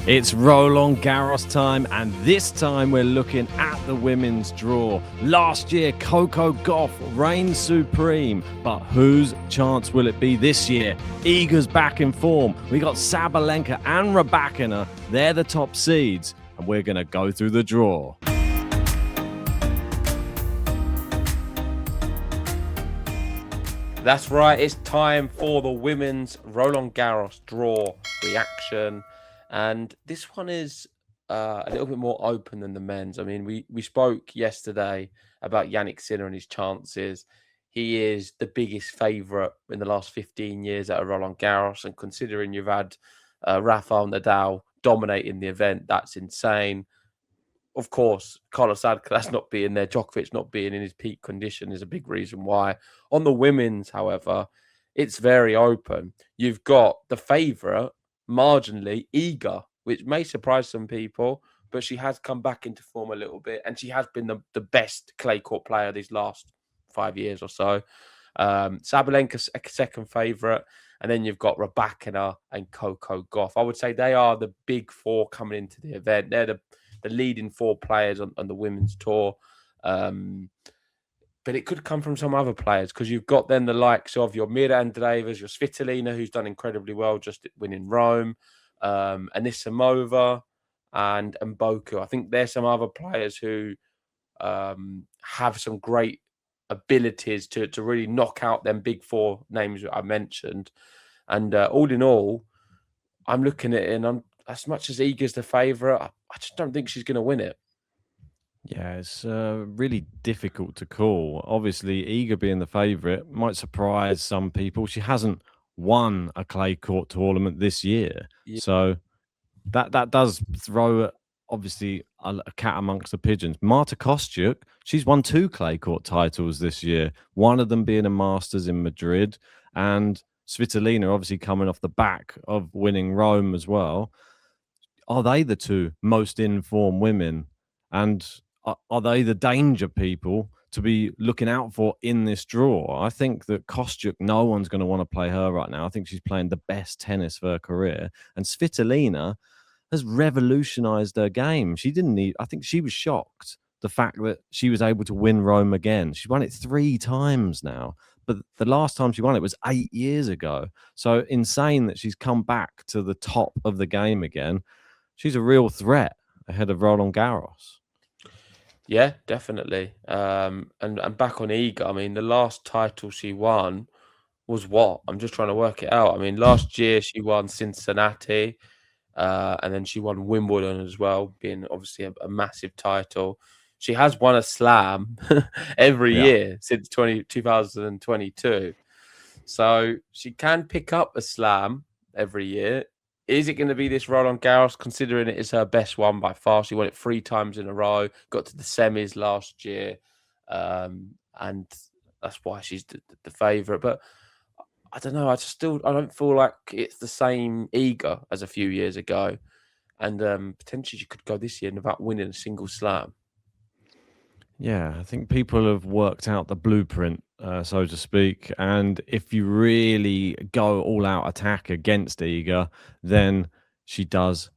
It's Roland Garros time, and this time we're looking at the women's draw. Last year, Coco Gauff reigned supreme, but whose chance will it be this year? Iga's back in form. We got Sabalenka and Rybakina. They're the top seeds, and we're going to go through the draw. That's right, it's time for the women's Roland Garros draw reaction. And this one is a little bit more open than the men's. I mean, we spoke yesterday about Jannik Sinner and his chances. He is the biggest favourite in the last 15 years at a Roland Garros. And considering you've had Rafael Nadal dominating the event, that's insane. Of course, Carlos Alcaraz not being there, Djokovic not being in his peak condition is a big reason why. On the women's, however, it's very open. You've got the favourite, marginally, Iga, which may surprise some people, but she has come back into form a little bit, and she has been the best clay court player these last 5 years or so. Sabalenka's second favourite, and then you've got Rybakina and Coco Gauff. I would say they are the big four coming into the event. They're the leading four players on the women's tour. But it could come from some other players, because you've got then the likes of your Mira Andreevas, your Svitolina, who's done incredibly well just winning Rome, Anisimova and Boku. I think there's some other players who have some great abilities to really knock out them big four names that I mentioned. And all in all, I'm looking at it, and as much as Iga's the favourite, I just don't think she's going to win it. Yeah, it's really difficult to call. Obviously, Iga being the favourite might surprise some people. She hasn't won a clay court tournament this year. Yeah. So that does throw, obviously, a cat amongst the pigeons. Marta Kostyuk, she's won 2 clay court titles this year, one of them being a Masters in Madrid, and Svitolina obviously coming off the back of winning Rome as well. Are they the two most informed women? And are they the danger people to be looking out for in this draw? I think that Kostyuk, no one's going to want to play her right now. I think she's playing the best tennis of her career. And Svitolina has revolutionized her game. She didn't need, I think she was shocked the fact that she was able to win Rome again. She's won it 3 times now. But the last time she won it was 8 years ago. So insane that she's come back to the top of the game again. She's a real threat ahead of Roland Garros. Yeah, definitely. And back on Iga, I mean, the last title she won was what? I'm just trying to work it out. I mean, last year she won Cincinnati, and then she won Wimbledon as well, being obviously a massive title. She has won a slam every year since 2022. So she can pick up a slam every year. Is it going to be this Roland Garros, considering it is her best one by far? She won it 3 times in a row, got to the semis last year, and that's why she's the favourite. But I don't know. I don't feel like it's the same Iga as a few years ago, and potentially she could go this year without winning a single slam. Yeah, I think people have worked out the blueprint, so to speak. And if you really go all-out attack against Iga, then she does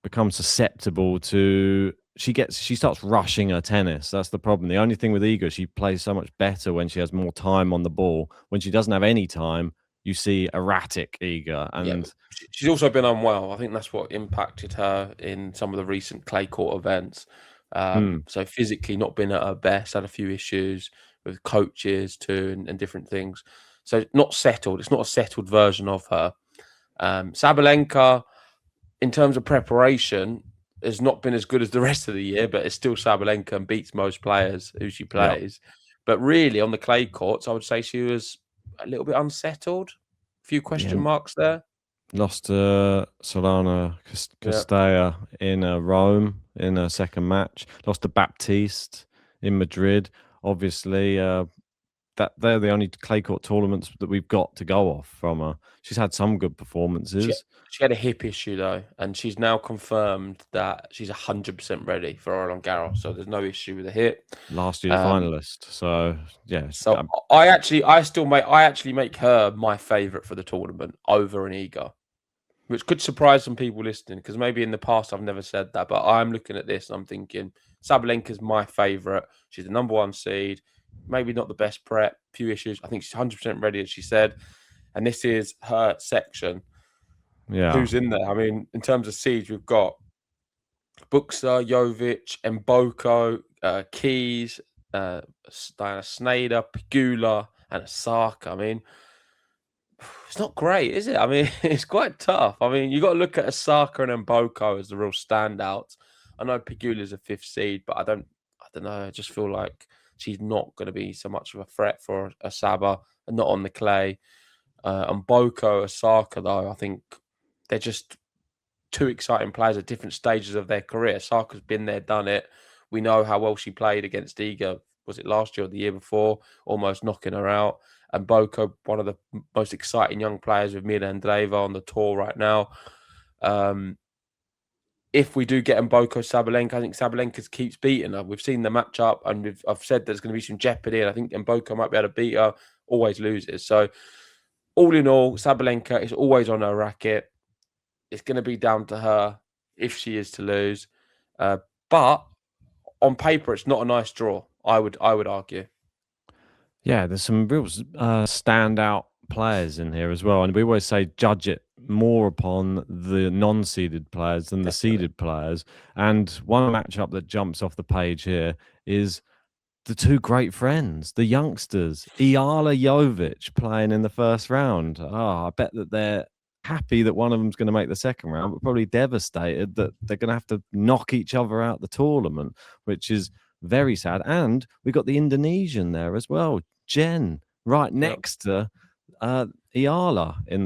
become susceptible to... She starts rushing her tennis. That's the problem. The only thing with Iga, she plays so much better when she has more time on the ball. When she doesn't have any time, you see erratic Iga. And she's also been unwell. I think that's what impacted her in some of the recent clay court events. So physically not been at her best, had a few issues with coaches too and different things. So not settled. It's not a settled version of her. Sabalenka, in terms of preparation, has not been as good as the rest of the year, but it's still Sabalenka and beats most players who she plays. Yeah. But really on the clay courts, I would say she was a little bit unsettled. A few question marks there. Lost to Solana Castella in Rome in her second match. Lost to Baptiste in Madrid. Obviously, that they're the only clay court tournaments that we've got to go off from her. She's had some good performances. She had a hip issue though, and she's now confirmed that she's 100% ready for Roland Garros. So there's no issue with the hip. Last year finalist. So yeah. So I actually make her my favourite for the tournament over an Iga. which could surprise some people listening, because maybe in the past I've never said that, but I'm looking at this and I'm thinking Sabalenka's my favourite. She's the number one seed, maybe not the best prep, few issues. I think she's 100% ready, as she said, and this is her section. Yeah. Who's in there? I mean, in terms of seeds, we've got Buxa, Jovic, Mboko, Keys, Diana Snyder, Pegula, and Osaka. I mean, it's not great, is it? I mean, it's quite tough. I mean, you got to look at Osaka and Mboko as the real standouts. I know Pegula's a fifth seed, but I don't know. I just feel like she's not going to be so much of a threat for Saba, and not on the clay. Mboko, Osaka, though, I think they're just two exciting players at different stages of their career. Saka's been there, done it. We know how well she played against Iga. Was it last year or the year before? Almost knocking her out. And Boko, one of the most exciting young players with Mira Andreeva on the tour right now. If we do get Mboko Sabalenka, I think Sabalenka keeps beating her. We've seen the matchup, and I've said there's going to be some jeopardy, and I think Mboko might be able to beat her. Always loses. So, all in all, Sabalenka is always on her racket. It's going to be down to her if she is to lose. But on paper, it's not a nice draw. I would argue. Yeah, there's some real standout players in here as well. And we always say judge it more upon the non-seeded players than the seeded players. And one matchup that jumps off the page here is the two great friends, the youngsters, Eala, Jovic, playing in the first round. I bet that they're happy that one of them's going to make the second round, but probably devastated that they're going to have to knock each other out the tournament, which is very sad. And we got the Indonesian there as well, Jen, right next to Eala in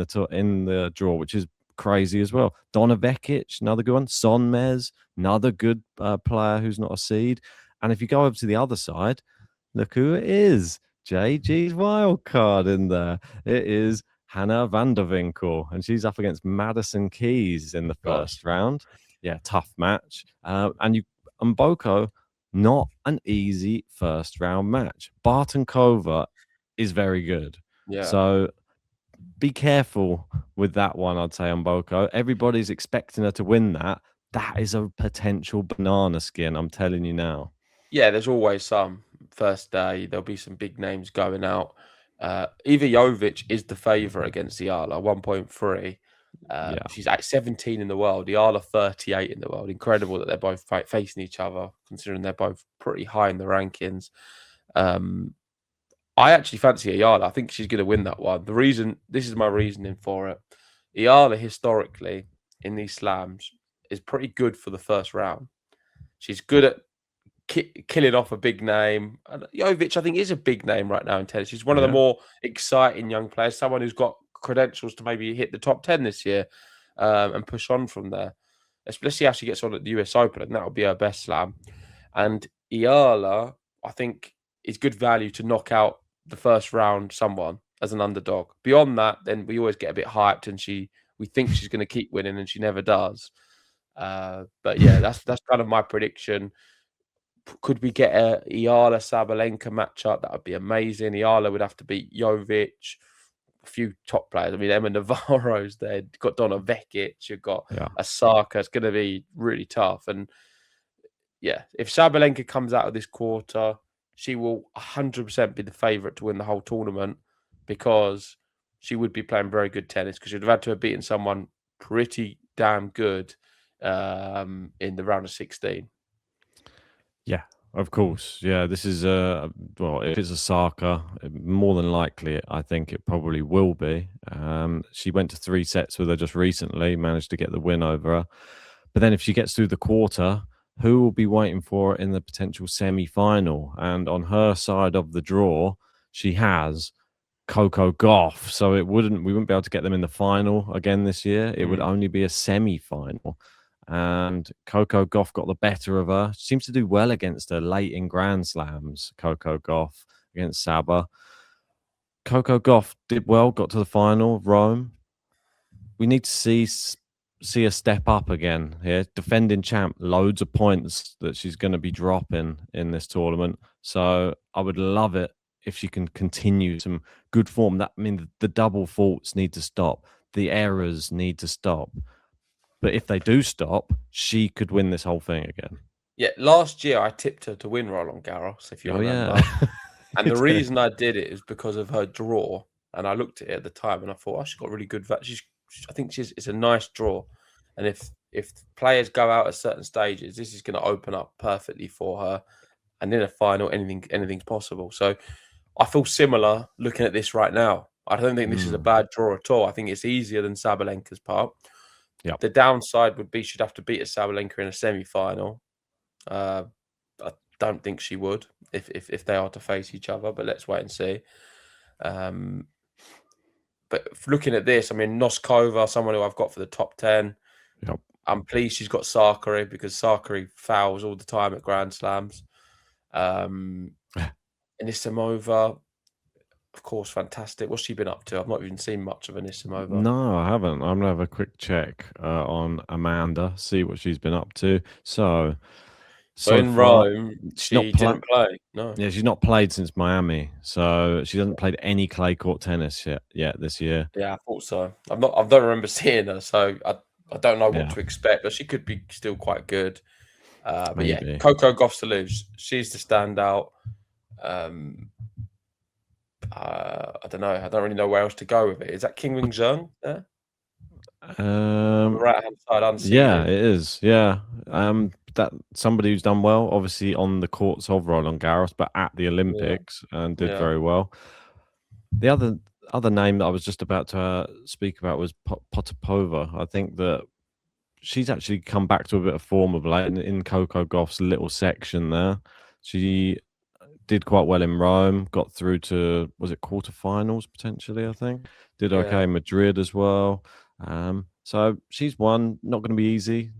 the draw, which is crazy as well. Donna Vekic, another good one. Son Mez, another good player who's not a seed. And if you go over to the other side, look who it is. JG's wild card in there. It is Hannah van der Winkel, and she's up against Madison Keys in the first round. Yeah, tough match. And Mboko, not an easy first round match. Bartonkova is very good. Yeah. So be careful with that one, I'd say, Mboko. Everybody's expecting her to win that. That is a potential banana skin, I'm telling you now. Yeah, there's always some. First day, there'll be some big names going out. Iga Jovic is the favourite against Eala, 1.3. She's at 17 in the world. Eala 38 in the world. Incredible that they're both facing each other, considering they're both pretty high in the rankings. I actually fancy Eala. I think she's going to win that one. This is my reasoning for it. Eala historically in these slams is pretty good for the first round. She's good at killing off a big name. And Jovic, I think, is a big name right now in tennis. She's one of the more exciting young players, someone who's got credentials to maybe hit the top 10 this year and push on from there. Let's see how she gets on at the US Open, and that'll be her best slam. And Eala, I think, is good value to knock out the first round someone as an underdog. Beyond that, then we always get a bit hyped, and we think she's going to keep winning, and she never does. But yeah, that's kind of my prediction. Could we get a Eala Sabalenka matchup? That would be amazing. Eala would have to beat Jovic, a few top players. I mean, Emma Navarro's there. You've got Donna Vekic. You've got Osaka. It's going to be really tough. And yeah, if Sabalenka comes out of this quarter, she will 100% be the favourite to win the whole tournament, because she would be playing very good tennis, because she'd have had to have beaten someone pretty damn good in the round of 16. Yeah, of course. Yeah, this is if it's Osaka, more than likely, I think it probably will be. She went to 3 sets with her just recently, managed to get the win over her. But then if she gets through the quarter, who will be waiting for her in the potential semi-final? And on her side of the draw, she has Coco Gauff. So we wouldn't be able to get them in the final again this year. It would only be a semi-final. And Coco Gauff got the better of her. Seems to do well against her late in Grand Slams. Coco Gauff against Saba. Coco Gauff did well, got to the final, Rome. We need to see her step up again here. Defending champ, loads of points that she's going to be dropping in this tournament. So I would love it if she can continue some good form. The double faults need to stop. the errors need to stop. But if they do stop, she could win this whole thing again. Yeah, last year I tipped her to win Roland Garros, if you Oh remember. yeah, And you the did. reason I did it is because of her draw. And I looked at it at the time and I thought, oh, she's got really good. I think it's a nice draw. And if players go out at certain stages, this is going to open up perfectly for her. And in a final, anything's possible. So I feel similar looking at this right now. I don't think this is a bad draw at all. I think it's easier than Sabalenka's part. Yep. The downside would be she'd have to beat a Sabalenka in a semi-final. I don't think she would if they are to face each other, but let's wait and see. But looking at this, I mean, Noskova, someone who I've got for the top 10. Yep. I'm pleased she's got Sakari because Sakari fouls all the time at Grand Slams. Anisimova, of course, fantastic. What's she been up to? I've not even seen much of Anisimova. No, I haven't. I'm gonna have a quick check on Amanda, see what she's been up to. So in far, Rome, she's not she didn't play. No. Yeah, she's not played since Miami, so she hasn't played any clay court tennis yet this year. Yeah, I thought so. I don't remember seeing her, so I don't know what Yeah. to expect, but she could be still quite good. But yeah, Maybe. Coco Gauff to lose. She's the standout. I don't know. I don't really know where else to go with it. Is that King Wing Zheng there? Right hand side unseeded. Yeah, it is. Yeah. That somebody who's done well, obviously on the courts of Roland Garros, but at the Olympics and did very well. The other name that I was just about to speak about was Potapova. I think that she's actually come back to a bit of form of late in Coco Gauff's little section there. She did quite well in Rome, got through to, was it quarterfinals potentially, I think. Did okay in Madrid as well. So she's won, not going to be easy.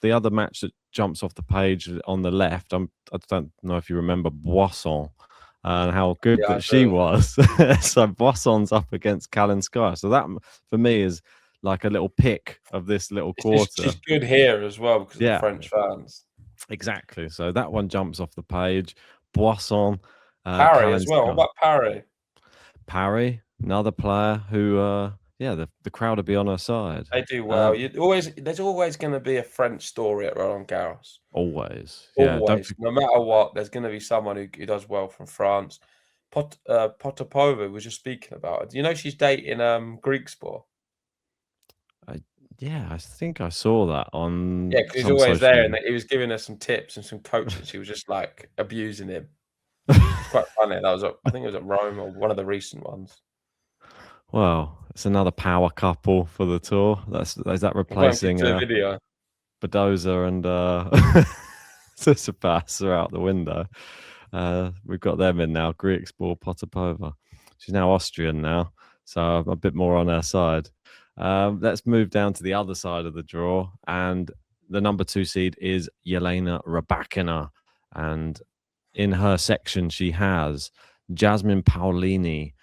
The other match that jumps off the page on the left, I don't know if you remember Boisson and how good that she was. So Boisson's up against Kalinskaya. So that, for me, is like a little pick of this little quarter. She's good here as well because of the French fans. Exactly. So that one jumps off the page. Boisson. Parry as well. What about Parry? Parry, another player who, the crowd will be on her side. They do well. There's always going to be a French story at Roland Garros. Always. Always. No matter what, there's going to be someone who does well from France. Potapova was just speaking about it. Do you know she's dating Greek sport? Yeah, I think I saw that on. Yeah, because he's always there, and he was giving her some tips and some coaching. She was just like abusing him. It's quite funny. I think it was at Rome or one of the recent ones. Well, it's another power couple for the tour. Is that replacing Badoza and Tsitsipas are out the window? We've got them in now. Greek sport Potapova. She's now Austrian now, so I'm a bit more on her side. Let's move down to the other side of the draw, and the number 2 seed is Elena Rybakina, and in her section she has Jasmine Paolini,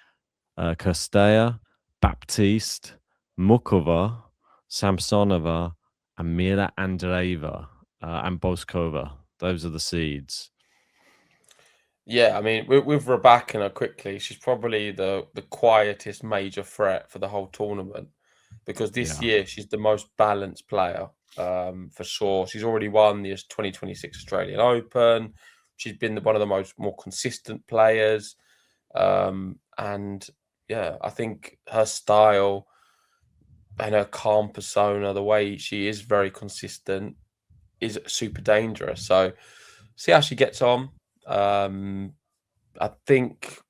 Kostaya, Baptiste, Mukova, Samsonova, and Mira Andreeva, and Boskova. Those are the seeds. Yeah, I mean, with Rybakina, quickly, she's probably the quietest major threat for the whole tournament. Because this year she's the most balanced player, for sure. She's already won the 2026 Australian Open. She's been one of the more consistent players. And yeah, I think her style and her calm persona, the way she is very consistent, is super dangerous. So see how she gets on. I think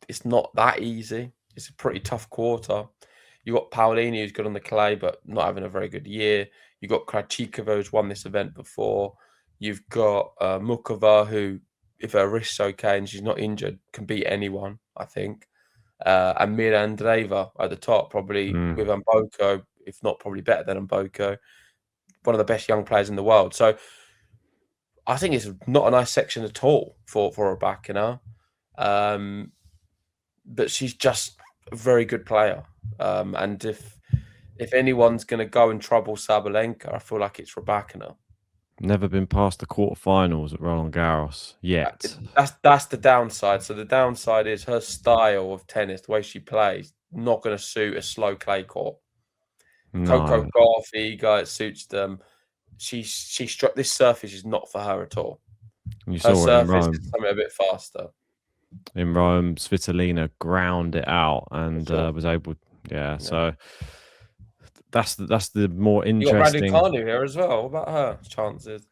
it's not that easy. It's a pretty tough quarter. You got Paolini, who's good on the clay, but not having a very good year. You got Krajcikova, who's won this event before. You've got Mukova, who, if her wrist's okay and she's not injured, can beat anyone, I think. And Mira Andreeva at the top, probably with Mboko, if not probably better than Mboko. One of the best young players in the world. So I think it's not a nice section at all for Rybakina. But she's just a very good player. And if anyone's going to go and trouble Sabalenka, I feel like it's Rybakina. Never been past the quarterfinals at Roland Garros yet. That's the downside. So the downside is her style of tennis, the way she plays, not going to suit a slow clay court. Coco No, Gauff, Iga, it suits them. She struck this surface is not for her at all. you Her saw it in surface is Rome. something a bit faster, In Rome, Svitolina ground it out for and sure. was able. Yeah, Yeah. so that's the more You got interesting. Raducanu here as well. What about her chances? Is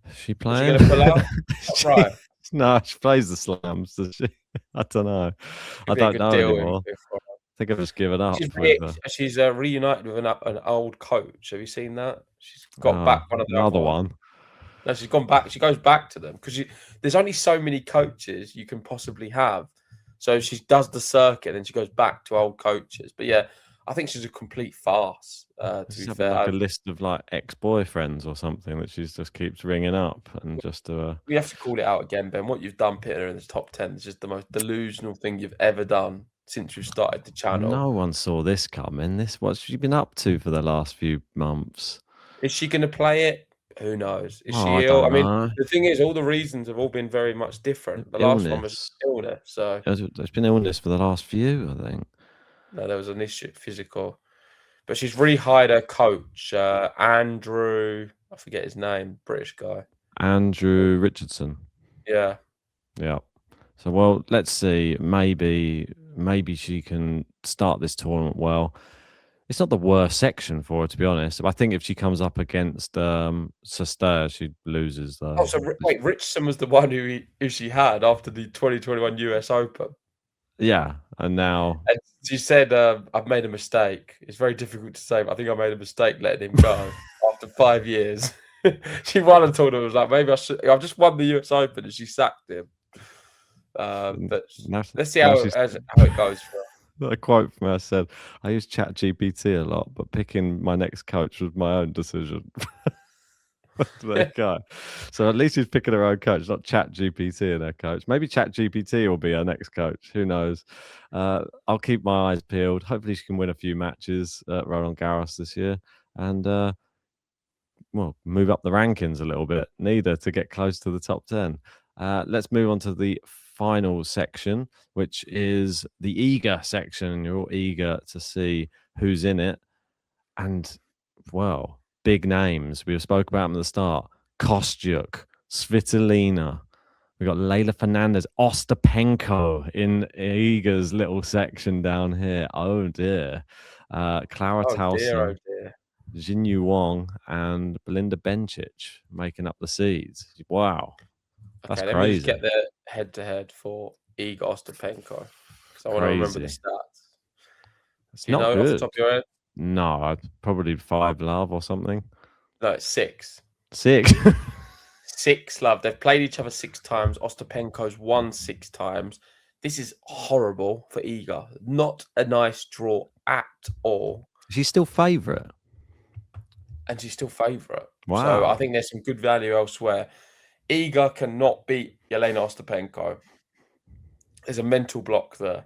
she Is she playing? going to pull up? Not she, right. no, she plays the slams, does she? I don't know. I Could be a don't good know deal anymore. for her. I think I've just given up She's with. reunited with an old coach. Have you seen that? She's got back one of the other Another ones. one. No, she's gone back. She goes back to them because there's only so many coaches you can possibly have. So she does the circuit, and then she goes back to old coaches. But yeah, I think she's a complete farce. To She's be having like fair, a list of like ex-boyfriends or something that she just keeps ringing up and just we have to call it out again, Ben. What you've done, Peter, in the top 10 is just the most delusional thing you've ever done since we've started the channel. no one saw this coming. What's she been up to for the last few months? Is she going to play it? Who knows? Is Oh, she I ill? I don't mean, know. the thing is, all the reasons have all been very much different. The last one was Illness. illness. So, There's been illness for the last few, I think. no, there was an issue, physical. But she's rehired her coach, Andrew, I forget his name, British guy. Andrew Richardson. Yeah. Yeah. So, well, let's see. Maybe she can start this tournament well. It's not the worst section for her, to be honest. I think if she comes up against Sester, she loses, though. Oh, so wait, Richardson was the one who she had after the 2021 US Open. Yeah, and now And she said, I've made a mistake. It's very difficult to say, but I think I made a mistake letting him go after 5 years. She won a tournament. Was like, maybe I should. I've just won the US Open, and she sacked him. But let's see how it goes for her. a quote from her said, "I use ChatGPT a lot, but picking my next coach was my own decision." There you go. So at least she's picking her own coach, not ChatGPT and her coach. Maybe ChatGPT will be her next coach. Who knows? I'll keep my eyes peeled. Hopefully, she can win a few matches at Roland Garros this year, and well, move up the rankings a little bit. Neither to get close to the top 10. Let's move on to the final section, which is the eager section. You're all eager to see who's in it. And, well, big names. We spoke about them at the start. Kostyuk, Svitolina. We got Leylah Fernandez, Ostapenko in Iga's little section down here. Oh, dear. Clara Oh dear, Towson. oh dear. Jinyu Wong and Belinda Bencic making up the seeds. Wow, that's Okay, let me just crazy. get the head-to-head for Iga Ostapenko because I want to remember the Crazy. stats. It's Do you not know off the good. top of your head? No, probably 5-love or something. No, it's 6. 6. 6-love. They've played each other 6 times. Ostapenko's won 6 times. This is horrible for Iga. Not a nice draw at all. She's still favourite. And she's still favourite. Wow. So I think there's some good value elsewhere. Iga cannot beat Elena Ostapenko. There's a mental block there.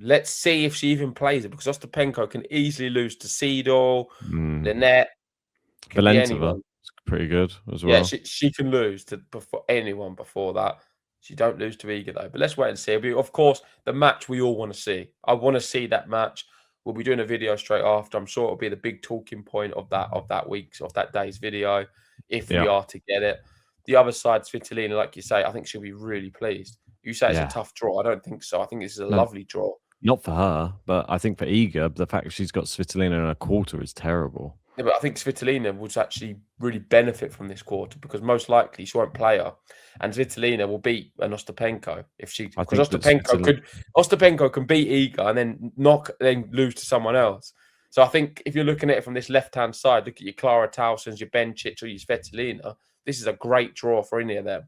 Let's see if she even plays it because Ostapenko can easily lose to Seedorf, Lynette, Valentova. It's pretty good as well. Yeah, she can lose to anyone before that. She don't lose to Iga though. But let's wait and see. Of course, the match we all want to see. I want to see that match. We'll be doing a video straight after. I'm sure it'll be the big talking point of that day's video if we are to get it. The other side, Svitolina, like you say, I think she'll be really pleased. You say it's a tough draw. I don't think so. I think this is a lovely draw. Not for her, but I think for Iga, the fact she's got Svitolina in a quarter is terrible. Yeah, but I think Svitolina would actually really benefit from this quarter because most likely she won't play her, and Svitolina will beat an Ostapenko if she because Ostapenko can beat Iga and then lose to someone else. So I think if you're looking at it from this left-hand side, look at your Clara Towsons, your Bencic, or your Svitolina. This is a great draw for any of them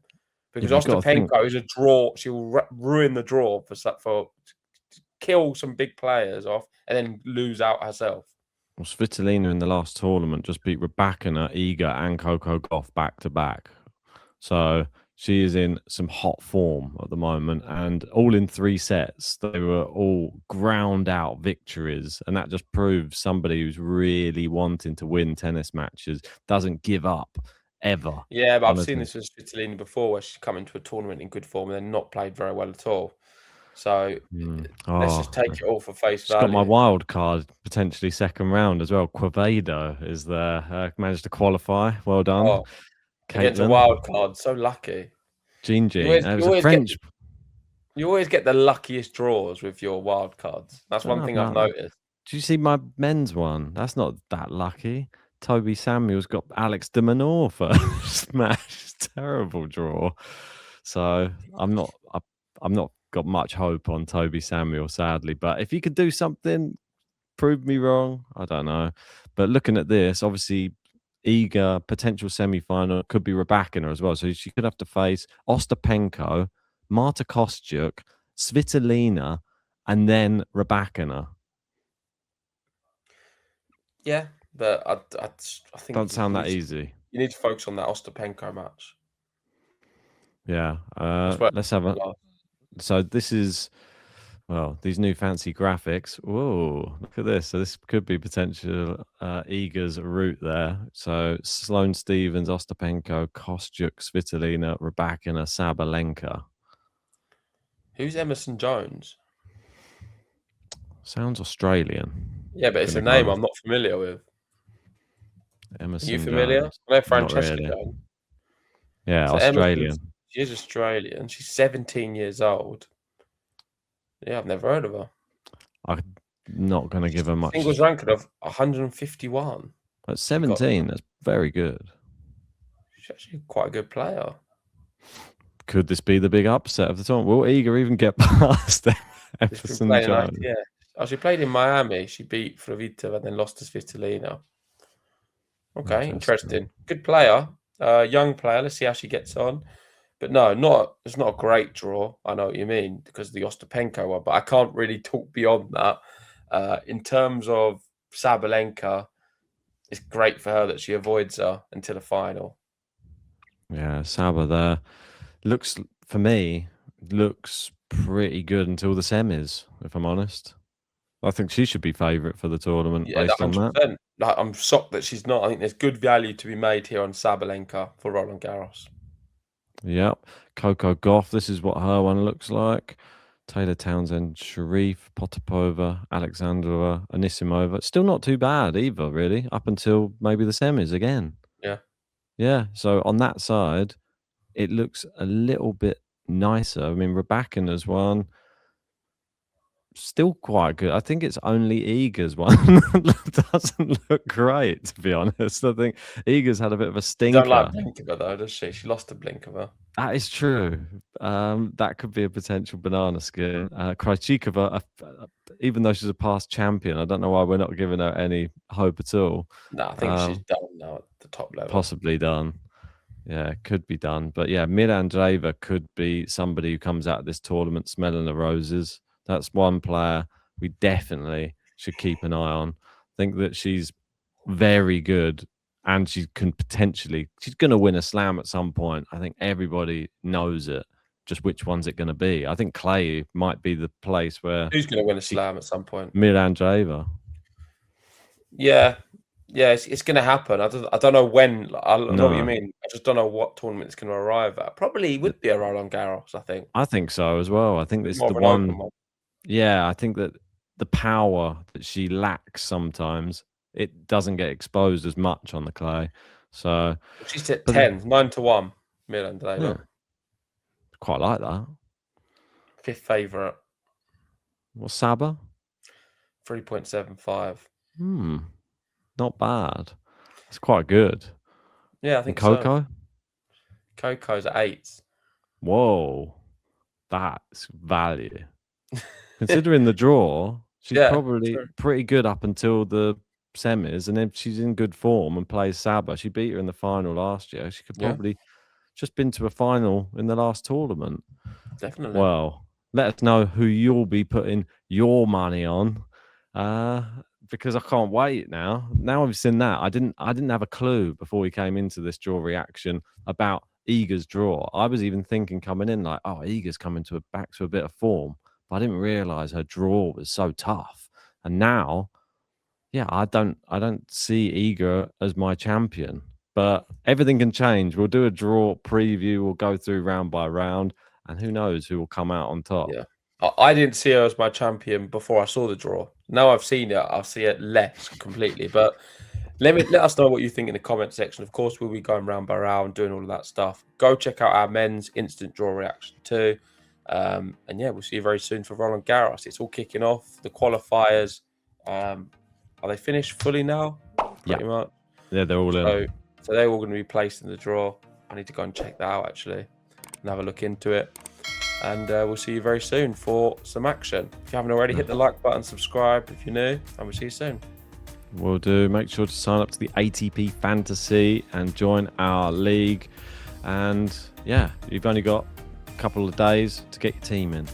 because Ostapenko is a draw. She will ruin the draw for kill some big players off and then lose out herself. Well, Svitolina in the last tournament just beat Rybakina, Iga, and Coco Gauff back to back. So she is in some hot form at the moment, and all in 3 sets. They were all ground out victories, and that just proves somebody who's really wanting to win tennis matches doesn't give up ever. Yeah, but I've seen this with Svitolina before, where she's come into a tournament in good form and then not played very well at all. So let's just take it all for face She's got my value. wild card, potentially second round as well. Quevedo is there. Managed to qualify. Well done, Oh, against a Caitlin. wild card, so lucky. Jean. You It was a French. you always get the luckiest draws with your wild cards. That's Don't one know thing I've about that. noticed. Do you see my men's one? That's not that lucky. Toby Samuel's got Alex de Minaur first smash. Terrible draw. So I'm not got much hope on Toby Samuel, sadly. But if you could do something, prove me wrong. I don't know. But looking at this, obviously, Iga potential semi-final could be Rybakina as well. So she could have to face Ostapenko, Marta Kostyuk, Svitolina, and then Rybakina. Yeah, but I think Don't sound that easy. You need to focus on that Ostapenko match. Yeah. Let's have a. So this is, well, these new fancy graphics. Whoa, look at this. So this could be potential Iga's route there. So Sloane Stephens, Ostapenko, Kostyuk, Svitolina, Rybakina, Sabalenka. Who's Emerson Jones? Sounds Australian. Yeah, but it's a name I'm not familiar with. Emerson Are you familiar? Jones. No, Francesca Not really. Jones. Yeah, So Australian. She is Australian. She's 17 years old. Yeah, I've never heard of her. I'm not going to give her much. Singles ranking of 151. At 17, that's very good. She's actually quite a good player. Could this be the big upset of the tournament? Will Iga even get past Emerson Jones? Yeah. Oh, she played in Miami. She beat Kvitova and then lost to Svitolina. Okay, interesting. Good player. Young player. Let's see how she gets on. But no, it's not a great draw. I know what you mean because of the Ostapenko one, but I can't really talk beyond that. In terms of Sabalenka, it's great for her that she avoids her until the final. Yeah, Saba there looks pretty good until the semis, if I'm honest. I think she should be favourite for the tournament based on that. I'm shocked that she's not. I think there's good value to be made here on Sabalenka for Roland Garros. Yep. Coco Gauff, this is what her one looks like. Taylor Townsend, Sharif, Potapova, Alexandrova, Anisimova. Still not too bad either, really, up until maybe the semis again. Yeah. Yeah. So on that side, it looks a little bit nicer. I mean, Rybakina's one still quite good. I think it's only Iga's one that doesn't look great, to be honest. I think Iga's had a bit of a stinker. Don't like Blinkova though, does she? She lost to Blinkova. That is true. That could be a potential banana skin. Krejcikova, even though she's a past champion, I don't know why we're not giving her any hope at all. No, I think she's done now at the top level. Possibly done. Yeah, could be done. But yeah, Mirandreva could be somebody who comes out of this tournament smelling the roses. That's one player we definitely should keep an eye on. I think that she's very good and she's going to win a slam at some point. I think everybody knows it. Just which one's it going to be? I think Clay might be the place where... Who's going to win a slam at some point? Mirandreva. Yeah, it's going to happen. I don't know when. I know what you mean. I just don't know what tournament it's going to arrive at. Probably would be a Roland Garros, I think. I think so as well. I think this is the one. Yeah, I think that the power that she lacks sometimes, it doesn't get exposed as much on the clay. So she's at 9-1, Mirandreva. Yeah. Quite like that. 5th favourite. What's Saba? 3.75. Not bad. It's quite good. Yeah, I think Coco? So. Coco's at 8. Whoa. That's value. Considering the draw, she's probably pretty good up until the semis, and if she's in good form and plays Saba, she beat her in the final last year. She could probably just been to a final in the last tournament. Definitely. Well, let us know who you'll be putting your money on, because I can't wait now. Now I've seen that, I didn't have a clue before we came into this draw reaction about Iga's draw. I was even thinking coming in like, oh, Iga's coming back to a bit of form. But I didn't realize her draw was so tough. And now, yeah, I don't see Iga as my champion. But everything can change. We'll do a draw preview. We'll go through round by round. And who knows who will come out on top. Yeah. I didn't see her as my champion before I saw the draw. Now I've seen it, I'll see it less completely. But let us know what you think in the comment section. Of course, we'll be going round by round, doing all of that stuff. Go check out our men's instant draw reaction too. And yeah, we'll see you very soon for Roland Garros. It's all kicking off. The qualifiers, are they finished fully now? Pretty much. Yeah, they're all in. So they're all going to be placed in the draw. I need to go and check that out actually and have a look into it. And we'll see you very soon for some action. If you haven't already, hit the like button, subscribe if you're new, and we'll see you soon. Will do. Make sure to sign up to the ATP Fantasy and join our league. And yeah, you've only got a couple of days to get your team in.